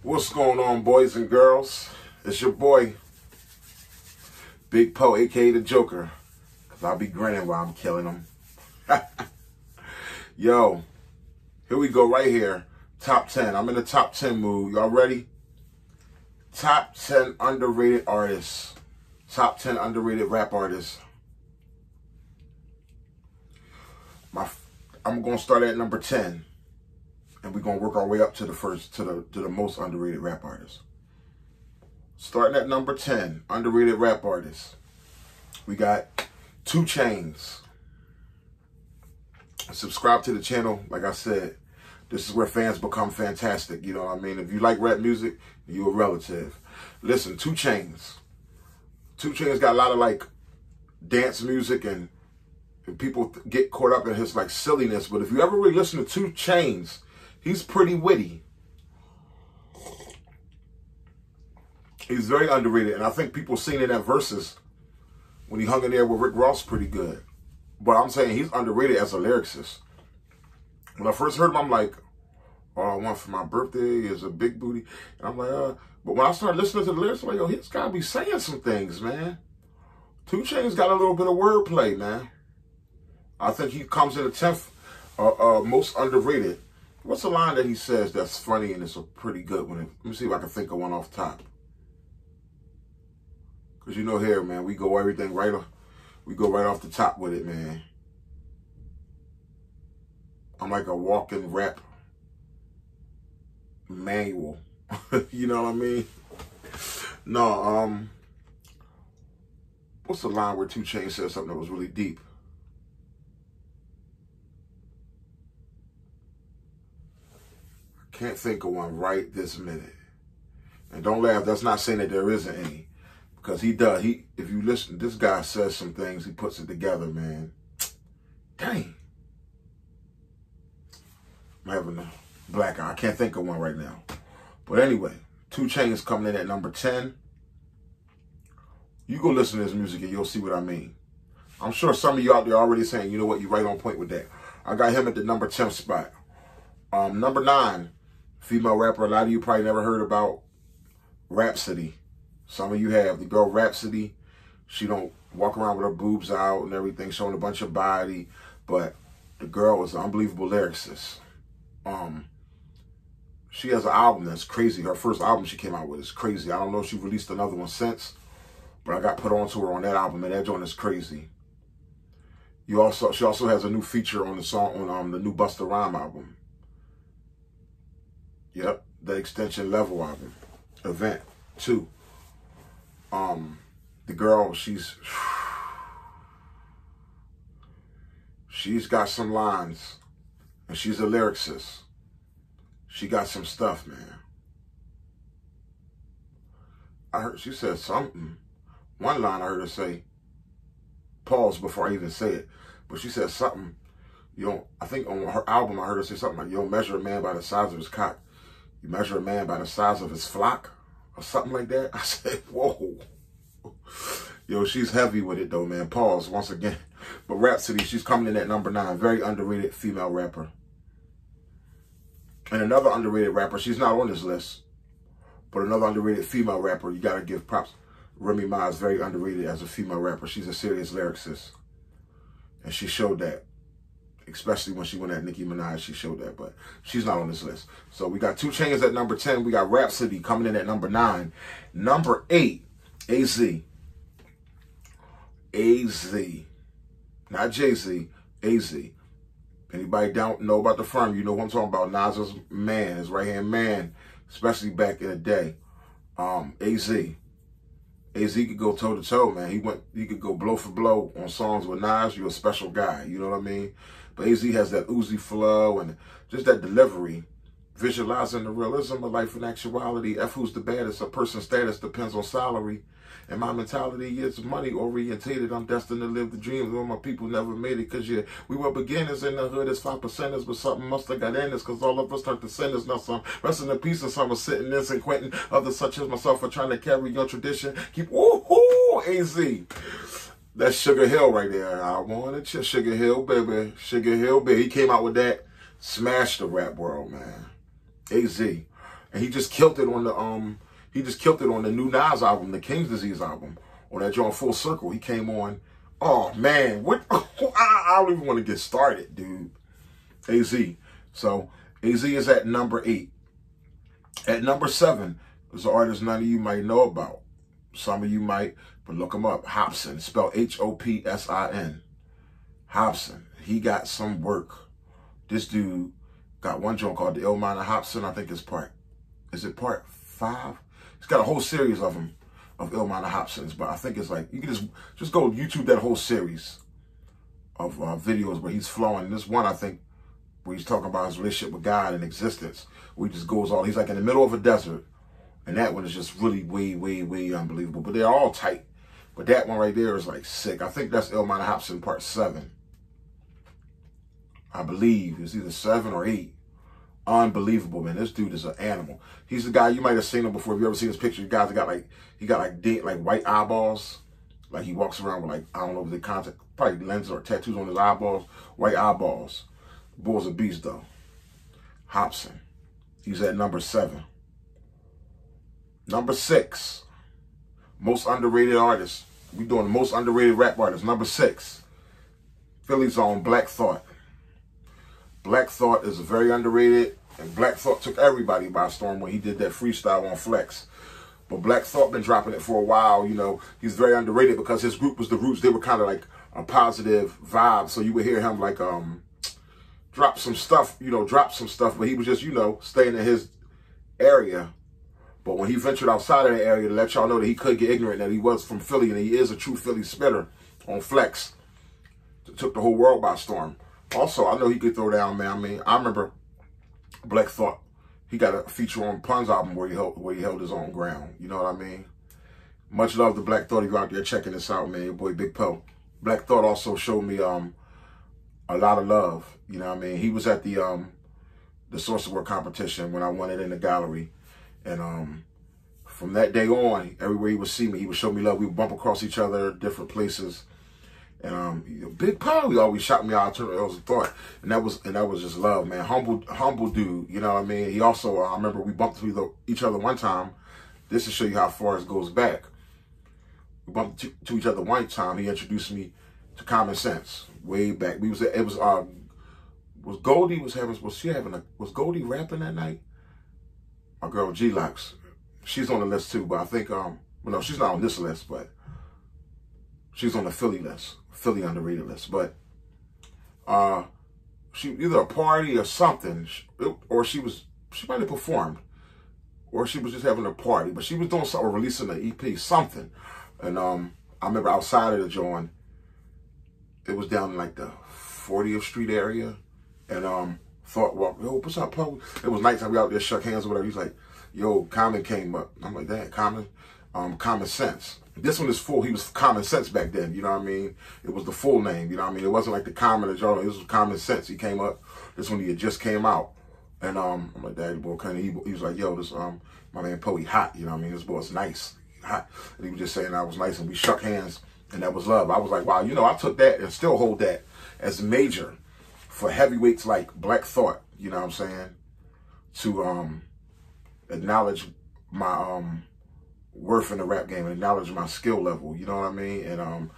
What's going on, boys and girls? It's your boy, Big Poe, a.k.a. the Joker. Because I'll be grinning while I'm killing him. Yo, here we go right here. Top 10. I'm in the top 10 mood. Y'all ready? Top 10 underrated artists. Top 10 underrated rap artists. I'm going to start at number 10. And we're going to work our way up to the most underrated rap artists. Starting at number 10, underrated rap artists. We got 2 Chainz. Subscribe to the channel. Like I said, this is where fans become fantastic. You know what I mean? If you like rap music, you're a relative. Listen, 2 Chainz. 2 Chainz got a lot of like dance music and people get caught up in his like silliness. But if you ever really listen to 2 Chainz, he's pretty witty. He's very underrated. And I think people seen it at Versus when he hung in there with Rick Ross pretty good. But I'm saying he's underrated as a lyricist. When I first heard him, I'm like, oh, I want for my birthday is a big booty. And I'm like, But when I started listening to the lyrics, I'm like, yo, he's got to be saying some things, man. 2 Chainz got a little bit of wordplay, man. I think he comes in the 10th most underrated. What's the line that he says that's funny and it's a pretty good one? Let me see if I can think of one off top. Because you know here, man, we go everything right off. We go right off the top with it, man. I'm like a walking rap manual. You know what I mean? No, what's the line where 2 Chainz said something that was really deep? Can't think of one right this minute. And don't laugh, that's not saying that there isn't any. Because he does. If you listen, this guy says some things, he puts it together, man. Dang. I'm having a black eye. I can't think of one right now. But anyway, 2 Chainz coming in at number 10. You go listen to his music and you'll see what I mean. I'm sure some of you out there are already saying, you know what, you're right on point with that. I got him at the number 10 spot. Number 9, female rapper. A lot of you probably never heard about Rapsody. Some of you have. The girl Rapsody, she don't walk around with her boobs out and everything, showing a bunch of body. But the girl is an unbelievable lyricist. She has an album that's crazy. Her first album she came out with is crazy. I don't know if she released another one since, but I got put on to her on that album, and that joint is crazy. She also has a new feature on the song on the new Busta Rhymes album. Yep, the Extension Level album, Event 2. The girl, she's got some lines, and she's a lyricist. She got some stuff, man. I heard she said something. One line I heard her say, pause before I even say it, but she said something. I think on her album I heard her say something like, you don't measure a man by the size of his cock. You measure a man by the size of his flock, or something like that. I said, whoa. Yo, she's heavy with it though, man. Pause once again. But Rapsody, she's coming in at number 9. Very underrated female rapper. And another underrated rapper, she's not on this list, but another underrated female rapper, you gotta give props. Remy Ma is very underrated as a female rapper. She's a serious lyricist. And she showed that. Especially when she went at Nicki Minaj, she showed that, but she's not on this list. So we got 2 Chainz at number 10. We got Rapsody coming in at number 9. Number 8, AZ. AZ. Not Jay-Z, AZ. Anybody don't know about the firm, you know what I'm talking about. Nas's man, his right-hand man, especially back in the day. AZ. AZ could go toe-to-toe, man. He could go blow for blow on songs with Nas. You're a special guy, you know what I mean? But AZ has that Uzi flow and just that delivery. Visualizing the realism of life and actuality. F who's the baddest? A person's status depends on salary. And my mentality is money orientated. I'm destined to live the dreams. All my people never made it because we were beginners in the hood as 5%ers, but something must have got in us because all of us turned to sinners. Now some resting in peace and some are sitting in San Quentin. Others such as myself are trying to carry your tradition. Keep woohoo, AZ. That's Sugar Hill right there. I want to Sugar Hill, baby. Sugar Hill, baby. He came out with that. Smashed the rap world, man. AZ. And he just killed it on the new Nas album, the King's Disease album, on that joint Full Circle. He came on. Oh man, what? I don't even want to get started, dude. AZ. So AZ is at number 8. At number 7 is an artist none of you might know about. Some of you might, but look him up. Hopsin, spelled Hopsin. Hopsin. He got some work. This dude got one joint called the Illmatic Hopsin. I think it's part 5? He's got a whole series of them, of Illmatic Hopsins, but I think it's like, you can just go YouTube that whole series of videos where he's flowing. This one, I think, where he's talking about his relationship with God and existence, where he just goes all, he's like in the middle of a desert, and that one is just really way, way, way unbelievable. But they're all tight. But that one right there is like sick. I think that's Illmatic Hopsin part 7. I believe it's either 7 or 8. Unbelievable, man. This dude is an animal. He's the guy, you might have seen him before. If you ever seen his picture, the guy's got like white eyeballs. Like he walks around with like, I don't know if they contact, probably lenses or tattoos on his eyeballs. White eyeballs. Boy's a beast though. Hopsin. He's at number 7. Number 6. Most underrated artist. We doing the most underrated rap artist. Number 6. Philly's own Black Thought. Black Thought is very underrated, and Black Thought took everybody by storm when he did that freestyle on Flex. But Black Thought been dropping it for a while, you know. He's very underrated because his group was the Roots. They were kind of like a positive vibe, so you would hear him like drop some stuff, but he was just, staying in his area. But when he ventured outside of the area to let y'all know that he could get ignorant, that he was from Philly and he is a true Philly spitter on Flex, it took the whole world by storm. Also, I know he could throw down, man. I mean, I remember Black Thought. He got a feature on Pun's album where he held his own ground. You know what I mean? Much love to Black Thought. If you're out there checking this out, man, your boy Big Poe. Black Thought also showed me a lot of love. You know what I mean? He was at the Source of Work competition when I won it in the gallery, and from that day on, everywhere he would see me, he would show me love. We would bump across each other, different places. And Big Poe, he always shot me out. It was a thought, and that was just love, man. Humble dude. You know what I mean? He also, I remember we bumped into each other one time. This to show you how far it goes back. We bumped to each other one time. He introduced me to Common Sense way back. Was Goldie was Goldie rapping that night? My girl G-Lox, she's on the list too, but I think no, she's not on this list, but she's on the Philly list, Philly underrated list. But she either a party or something, or she might have performed, or she was just having a party, but she was doing something, or releasing an EP, something. And I remember outside of the joint, it was down in like the 40th Street area, and Thought walked, yo, what's up, Poe? It was nighttime, we out there shook hands or whatever. He's like, yo, Common came up. I'm like, that Common, Common Sense. This one is full. He was Common Sense back then, you know what I mean? It was the full name, you know what I mean? It wasn't like the Common or Jordan. It was Common Sense. He came up. This one he had just came out, and I'm like, Daddy boy, he was like, yo, this my man Poe, he hot, you know what I mean? This boy's nice, hot. And he was just saying I was nice, and we shook hands, and that was love. I was like, wow, I took that and still hold that as major for heavyweights like Black Thought, you know what I'm saying? To acknowledge my worth in the rap game and acknowledge my skill level, you know what I mean? And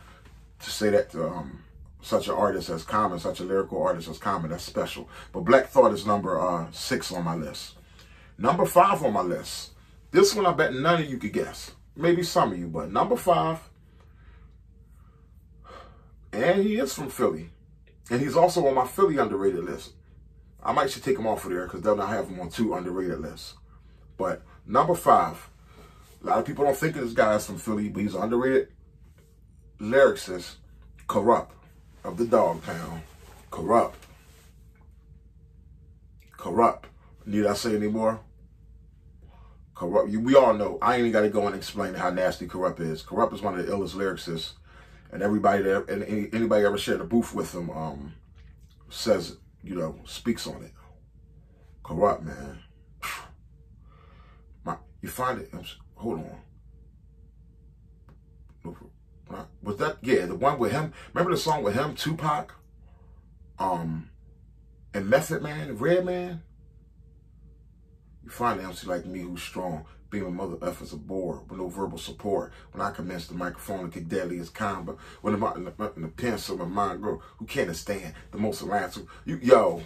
to say that to such an artist as Common, such a lyrical artist as Common, that's special. But Black Thought is number 6 on my list. Number 5 on my list. This one I bet none of you could guess. Maybe some of you, but number 5. And he is from Philly. And he's also on my Philly underrated list. I might should take him off of there because they'll not have him on 2 underrated lists. But number 5. A lot of people don't think of this guy as from Philly, but he's an underrated lyricist. Kurupt of the Dog Pound. Kurupt. Need I say any more? Kurupt. We all know. I ain't even got to go and explain how nasty Kurupt is. Kurupt is one of the illest lyricists. And anybody ever shared a booth with him says, speaks on it. Kurupt, man. You find it. Hold on. Was that, yeah, the one with him? Remember the song with him, Tupac? And Method Man, Redman? You find an MC like me who's strong, being a mother effers a bore with no verbal support. When I commence the microphone and kick deadly as combo, when I'm in the pencil, my mind girl who can't stand the most alliance. Yo.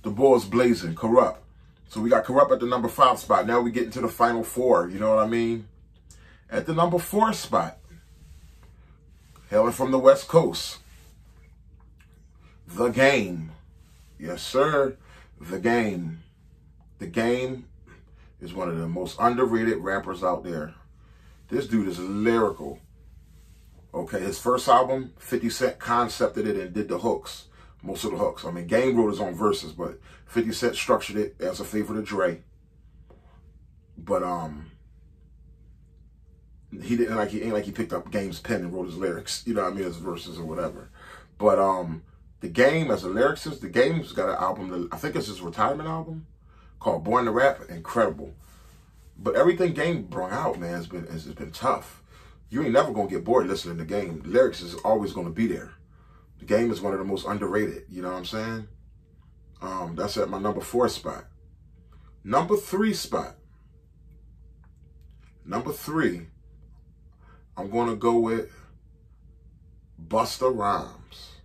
The ball's blazing, Corrupt. So we got Corrupt at the number 5 spot. Now we get into the final 4, you know what I mean? At the number 4 spot, hailing from the West Coast, The Game. Yes, sir, The Game. The Game is one of the most underrated rappers out there. This dude is lyrical. Okay, his first album, 50 Cent concepted it and did the hooks. Most of the hooks. I mean, Game wrote his own verses, but 50 Cent structured it as a favor to Dre. But he ain't like he picked up Game's pen and wrote his lyrics. You know what I mean? His verses or whatever. But The Game, as a lyricist, The Game's got an album, I think it's his retirement album, called Born to Rap. Incredible. But everything Game brought out, man, has been tough. You ain't never gonna get bored listening to Game. The lyrics is always gonna be there. The Game is one of the most underrated, you know what I'm saying? That's at my number 4 spot. Number 3 spot. Number 3, I'm gonna go with Busta Rhymes.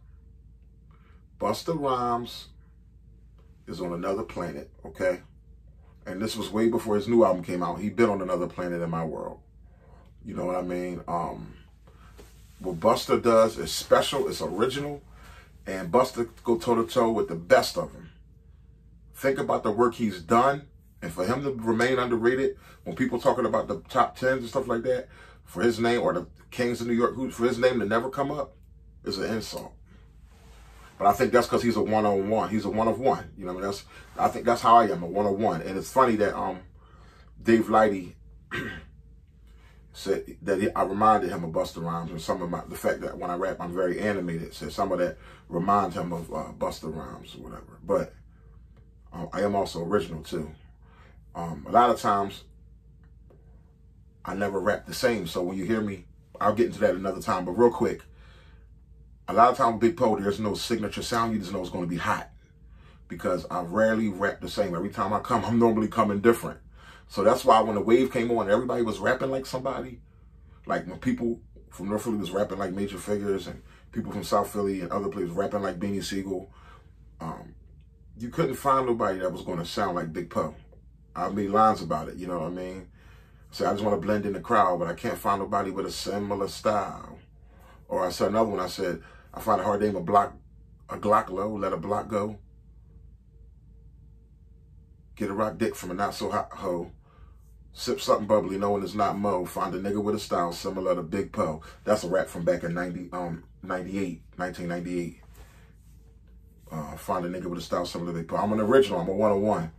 Busta Rhymes is on another planet, okay? And this was way before his new album came out. He'd been on another planet in my world. You know what I mean? What Busta does is special, it's original, and Busta go toe-to-toe with the best of them. Think about the work he's done, and for him to remain underrated, when people talking about the top 10s and stuff like that, for his name, or the Kings of New York, for his name to never come up, is an insult. But I think that's because he's a one-on-one. He's a one of one. You know what I mean? I think that's how I am, a one-on-one. And it's funny that Dave Lighty said that I reminded him of Busta Rhymes, and some of the fact that when I rap, I'm very animated. Said some of that reminds him of Busta Rhymes or whatever. But I am also original too. A lot of times, I never rap the same. So when you hear me, I'll get into that another time. But real quick, a lot of times with Big Poe, there's no signature sound. You just know it's going to be hot, because I rarely rap the same. Every time I come, I'm normally coming different. So that's why when the wave came on, everybody was rapping like somebody. Like when people from North Philly was rapping like Major Figures, and people from South Philly and other places rapping like Beanie Siegel, you couldn't find nobody that was going to sound like Big Poe. I made lines about it, you know what I mean? So I just want to blend in the crowd, but I can't find nobody with a similar style. Or I said another one, I said, I find it hard to name a Glock low, let a block go. Get a rock dick from a not so hot hoe. Sip something bubbly, knowing it's not Mo. Find a nigga with a style similar to Big Poe. That's a rap from back in 1998. Find a nigga with a style similar to Big Poe. I'm an original, I'm a one-on-one.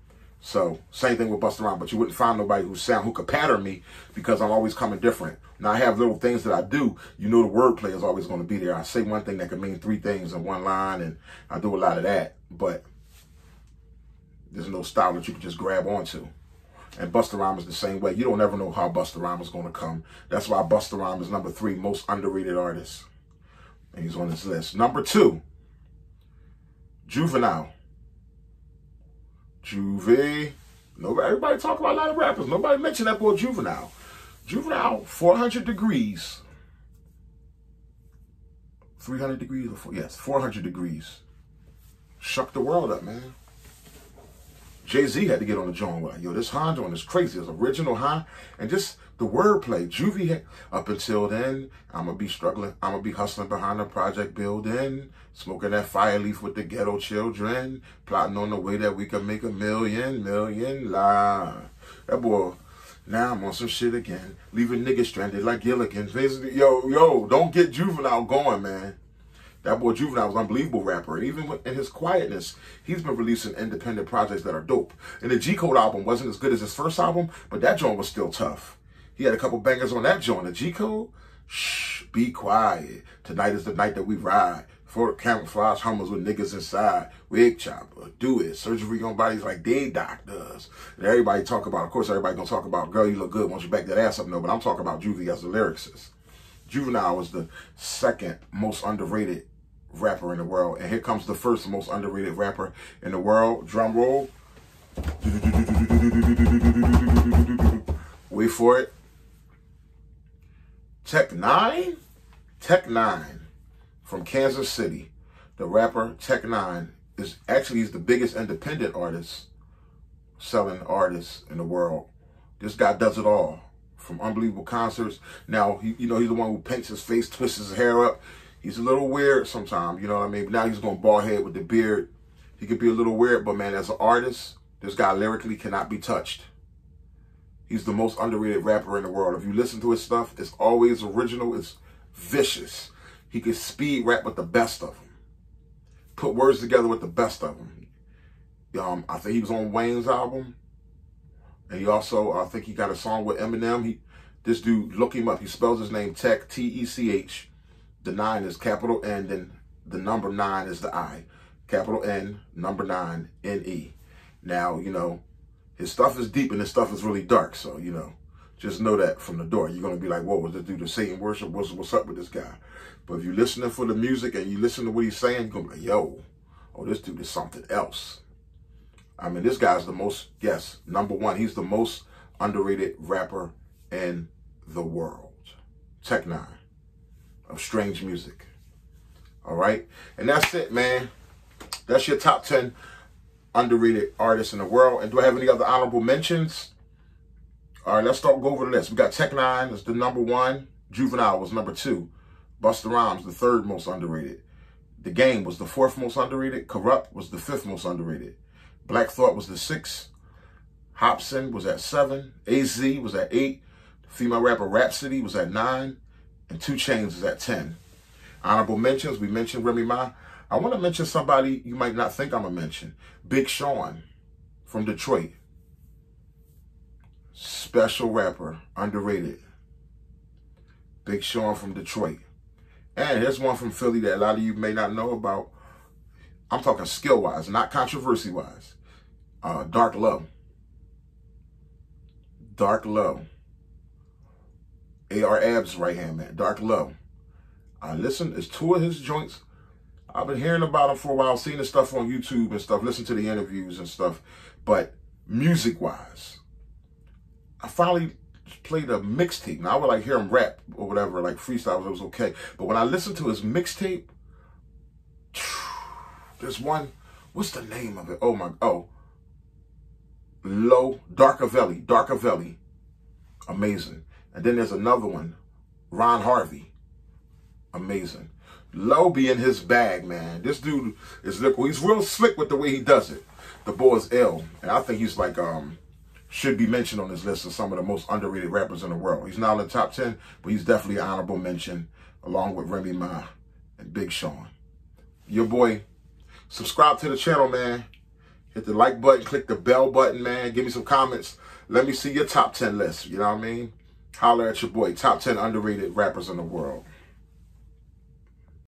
So, same thing with Busta Rhymes, but you wouldn't find nobody who could pattern me, because I'm always coming different. Now, I have little things that I do. You know the wordplay is always going to be there. I say one thing that can mean 3 things in one line, and I do a lot of that. But there's no style that you can just grab onto. And Busta Rhymes is the same way. You don't ever know how Busta Rhymes is going to come. That's why Busta Rhymes is number 3 most underrated artist. And he's on this list. Number 2, Juvenile. Juvie. Everybody talk about a lot of rappers. Nobody mentioned that boy Juvenile. Juvenile, 400 degrees. 300 degrees? Yes, 400 degrees. Shook the world up, man. Jay-Z had to get on the joint like, yo, this Han joint is crazy. It's original Han. And just the wordplay. Juvie, up until then, I'm going to be struggling. I'm going to be hustling behind the project building. Smoking that fire leaf with the ghetto children. Plotting on the way that we can make a million live. That boy, now I'm on some shit again. Leaving niggas stranded like Gilligan. Yo, don't get Juvenile going, man. That boy Juvenile was an unbelievable rapper. And even in his quietness, he's been releasing independent projects that are dope. And the G-Code album wasn't as good as his first album, but that joint was still tough. He had a couple bangers on that joint. The G-Code, shh, be quiet. Tonight is the night that we ride. For camouflage hummers with niggas inside. Wig chopper, do it. Surgery on bodies like Day-Doc does. And everybody talk about, of course, everybody gonna talk about, girl, you look good once you back that ass up. No, but I'm talking about Juvie as a lyricist. Juvenile was the 2nd most underrated rapper in the world. And here comes the first most underrated rapper in the world. Drum roll. Wait for it. Tech N9ne? Tech N9ne from Kansas City. The rapper Tech N9ne is actually he's the biggest independent artist, selling artist in the world. This guy does it all. From unbelievable concerts. Now, he's the one who paints his face, twists his hair up. He's a little weird sometimes, you know what I mean? But now he's going bald head with the beard. He could be a little weird, but man, as an artist, this guy lyrically cannot be touched. He's the most underrated rapper in the world. If you listen to his stuff, it's always original. It's vicious. He can speed rap with the best of them. Put words together with the best of them. I think he was on Wayne's album. And he also, I think he got a song with Eminem. This dude, look him up. He spells his name Tech, T-E-C-H. The 9 is capital N, then the number 9 is the I. Capital N, number 9, N-E. Now, his stuff is deep and his stuff is really dark. So, just know that from the door. You're going to be like, whoa, was this dude to Satan worship? What's up with this guy? But if you're listening for the music and you listen to what he's saying, you're going to be like, yo, this dude is something else. I mean, this guy's the most, yes, number 1. He's the most underrated rapper in the world. Tech N9ne of Strange Music. All right? And that's it, man. That's your top 10 underrated artists in the world. And do I have any other honorable mentions? All right, let's go over the list. We got Tech N9ne as the number 1. Juvenile was number 2. Busta Rhymes, the 3rd most underrated. The Game was the 4th most underrated. Kurupt was the 5th most underrated. Black Thought was the 6th. Hopsin was at 7. AZ was at 8. Female rapper Rhapsody was at 9. And 2 Chainz is at 10. Honorable mentions, we mentioned Remy Ma. I want to mention somebody you might not think I'm going to mention. Big Sean from Detroit. Special rapper, underrated. Big Sean from Detroit. And here's one from Philly that a lot of you may not know about. I'm talking skill-wise, not controversy-wise. Dark Low. Dark Low. A.R. Ab's right-hand man. Dark Low. Listen, it's 2 of his joints. I've been hearing about him for a while, seeing his stuff on YouTube and stuff, listening to the interviews and stuff. But music-wise, I finally played a mixtape. Now, I would hear him rap or whatever, like freestyle, it was okay. But when I listened to his mixtape, there's one, what's the name of it? Darkavelli. Amazing. And then there's another one, Ron Harvey. Amazing. Low be in his bag, man. This dude is lyrical. He's real slick with the way he does it. The boy is ill. And I think he's should be mentioned on this list of some of the most underrated rappers in the world. He's not in the top 10, but he's definitely an honorable mention along with Remy Ma and Big Sean. Your boy. Subscribe to the channel, man. Hit the like button, click the bell button, man. Give me some comments. Let me see your top 10 list. You know what I mean? Holler at your boy. Top 10 underrated rappers in the world.